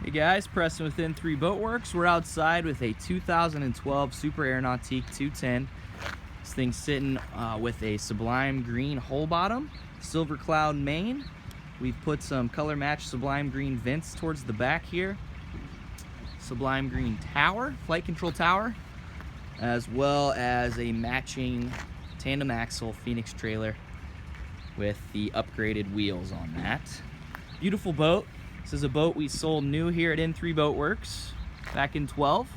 Hey guys, Preston with N3 Boatworks. We're outside with a 2012 Super Air Nautique 210. This thing's sitting with a Sublime green hull bottom, silver cloud main. We've put some color matched Sublime green vents towards the back here. Sublime green tower, flight control tower, as well as a matching tandem axle Phoenix trailer with the upgraded wheels on that. Beautiful boat. This is a boat we sold new here at N3 Boatworks back in 12.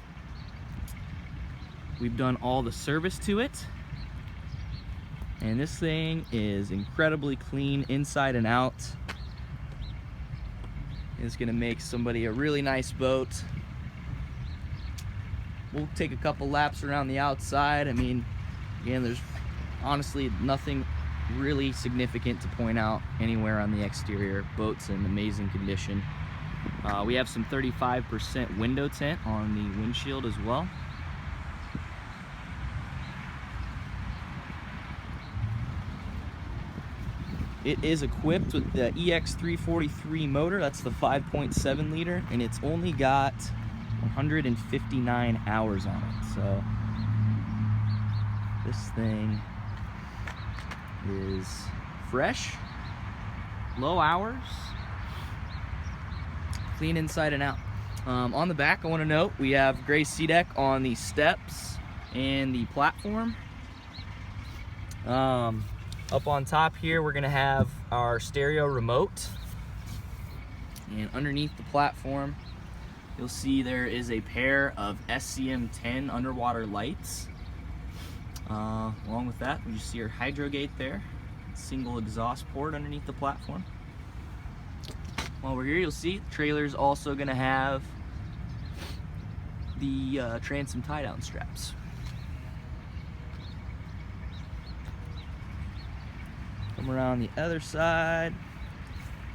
We've done all the service to it, and this thing is incredibly clean inside and out. It's gonna make somebody a really nice boat. We'll take a couple laps around the outside. I mean, again, there's honestly nothing really significant to point out anywhere on the exterior. Boat's in amazing condition. We have some 35% window tint on the windshield as well. It is equipped with the EX343 motor. That's the 5.7 liter, and it's only got 159 hours on it. So this thing is fresh, low hours, clean inside and out. On the back, I want to note we have gray SeaDek on the steps and the platform. Up on top here, we're gonna have our stereo remote, and underneath the platform you'll see there is a pair of SCM10 underwater lights. Along with that, you see our hydro gate there, single exhaust port underneath the platform. While we're here, you'll see the trailer's also going to have the transom tie-down straps. Come around the other side,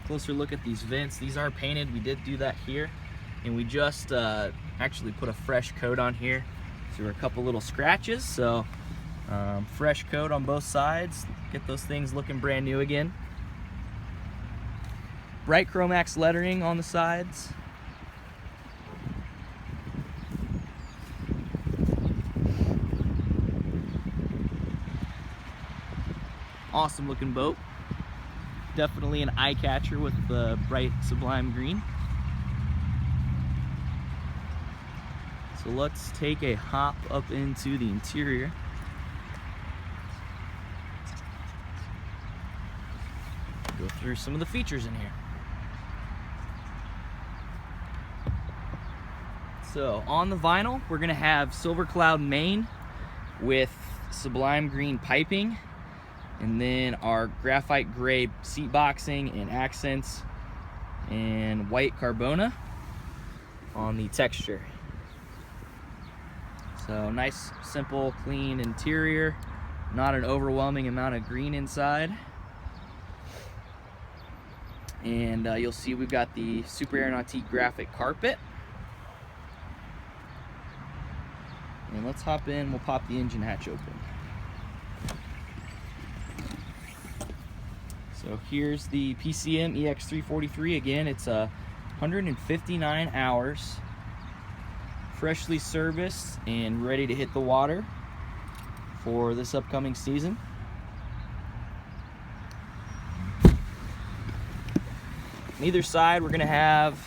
closer look at these vents. These are painted. We did do that here, and we just actually put a fresh coat on here. So there were a couple little scratches, so fresh coat on both sides, get those things looking brand new again. Bright Chromax lettering on the sides. Awesome looking boat. Definitely an eye catcher with the bright Sublime green. So let's take a hop up into the interior. Go through some of the features in here. So on the vinyl, we're gonna have silver cloud main with Sublime green piping, and then our graphite gray seat boxing and accents, and white Carbona on the texture. So nice, simple, clean interior, not an overwhelming amount of green inside. And you'll see we've got the Super Air Nautique graphic carpet. And let's hop in, we'll pop the engine hatch open. So here's the PCM EX343. Again, it's 159 hours, freshly serviced and ready to hit the water for this upcoming season. On either side, we're gonna have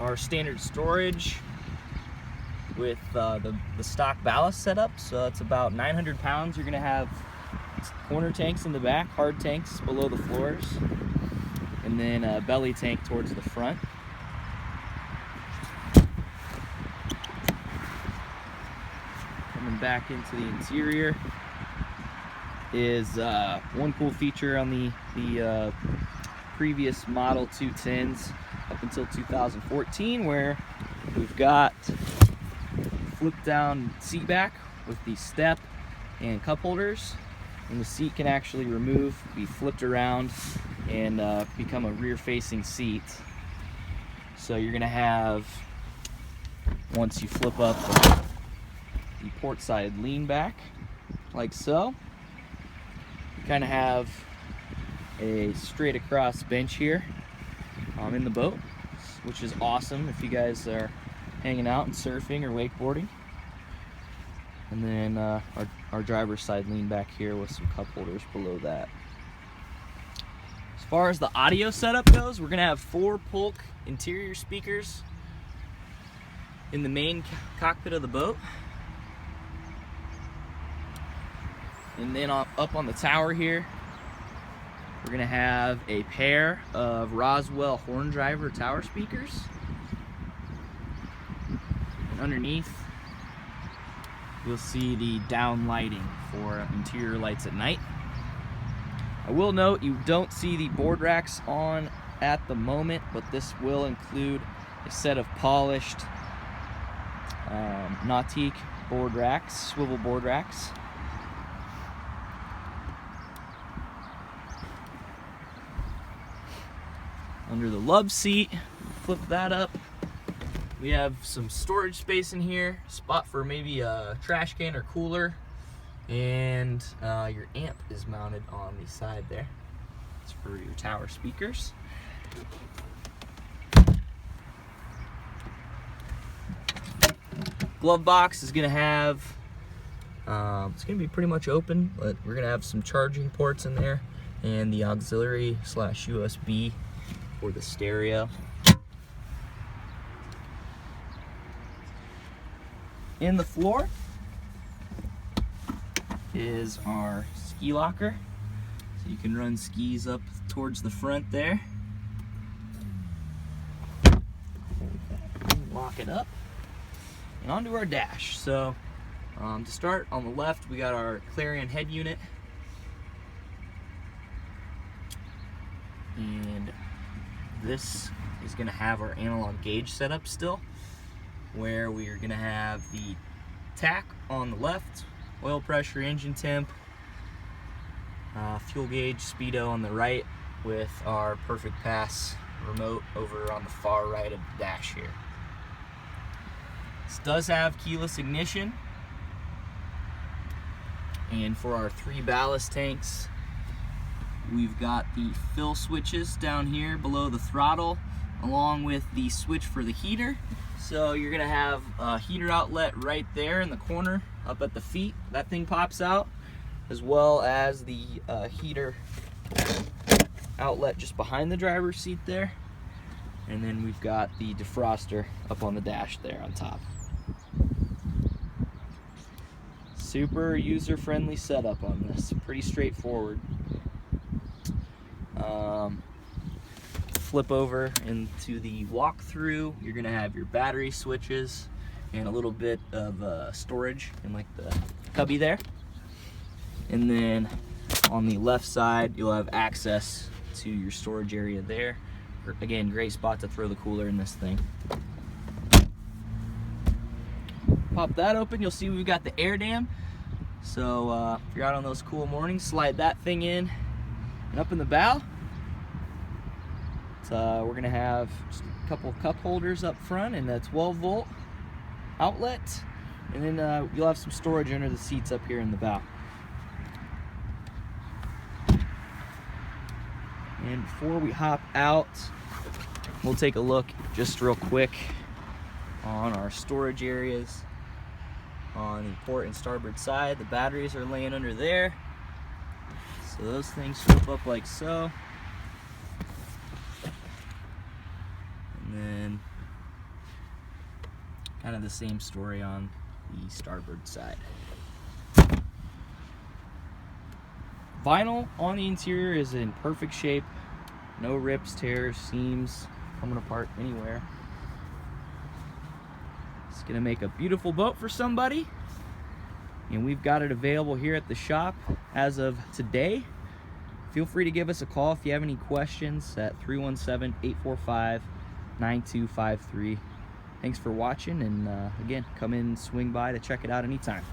our standard storage with the stock ballast setup. So it's about 900 pounds. You're gonna have corner tanks in the back, hard tanks below the floors, and then a belly tank towards the front. Coming back into the interior is one cool feature on the previous model 210s up until 2014, where we've got flip down seat back with the step and cup holders, and the seat can actually be flipped around and become a rear facing seat. So you're gonna have, once you flip up the port side lean back like so, you kind of have a straight across bench here in the boat, which is awesome if you guys are hanging out and surfing or wakeboarding. And then our driver's side lean back here with some cup holders below that. As far as the audio setup goes, we're gonna have 4 Polk interior speakers in the main cockpit of the boat. And then up on the tower here, we're gonna have a pair of Roswell horn driver tower speakers. And underneath, you'll see the down lighting for interior lights at night. I will note you don't see the board racks on at the moment, but this will include a set of polished Nautique board racks, swivel board racks. Under the love seat, flip that up. We have some storage space in here, spot for maybe a trash can or cooler, and your amp is mounted on the side there. It's for your tower speakers. Glove box is gonna have, it's gonna be pretty much open, but we're gonna have some charging ports in there and the auxiliary / USB for the stereo. In the floor is our ski locker. So you can run skis up towards the front there. Lock it up. And onto our dash. So to start, on the left we got our Clarion head unit. And this is going to have our analog gauge setup still, where we are going to have the tack on the left, oil pressure, engine temp, fuel gauge, speedo on the right, with our Perfect Pass remote over on the far right of the dash here. This does have keyless ignition, and for our 3 ballast tanks, we've got the fill switches down here below the throttle, along with the switch for the heater. So you're gonna have a heater outlet right there in the corner up at the feet. That thing pops out, as well as the heater outlet just behind the driver's seat there. And then we've got the defroster up on the dash there on top. Super user-friendly setup on this, pretty straightforward. Flip over into the walkthrough. You're gonna have your battery switches and a little bit of storage in like the cubby there. And then on the left side, you'll have access to your storage area there. Again, great spot to throw the cooler in this thing. Pop that open, you'll see we've got the air dam. So if you're out on those cool mornings, slide that thing in. And up in the bow, we're gonna have just a couple cup holders up front and a 12-volt outlet, and then you'll have some storage under the seats up here in the bow. And before we hop out, we'll take a look just real quick on our storage areas on the port and starboard side. The batteries are laying under there, so those things flip up like so. And then kind of the same story on the starboard side. Vinyl on the interior is in perfect shape. No rips, tears, seams coming apart anywhere. It's gonna make a beautiful boat for somebody. And we've got it available here at the shop as of today. Feel free to give us a call if you have any questions at 317-845-9253. Thanks for watching, and again, come in and swing by to check it out anytime.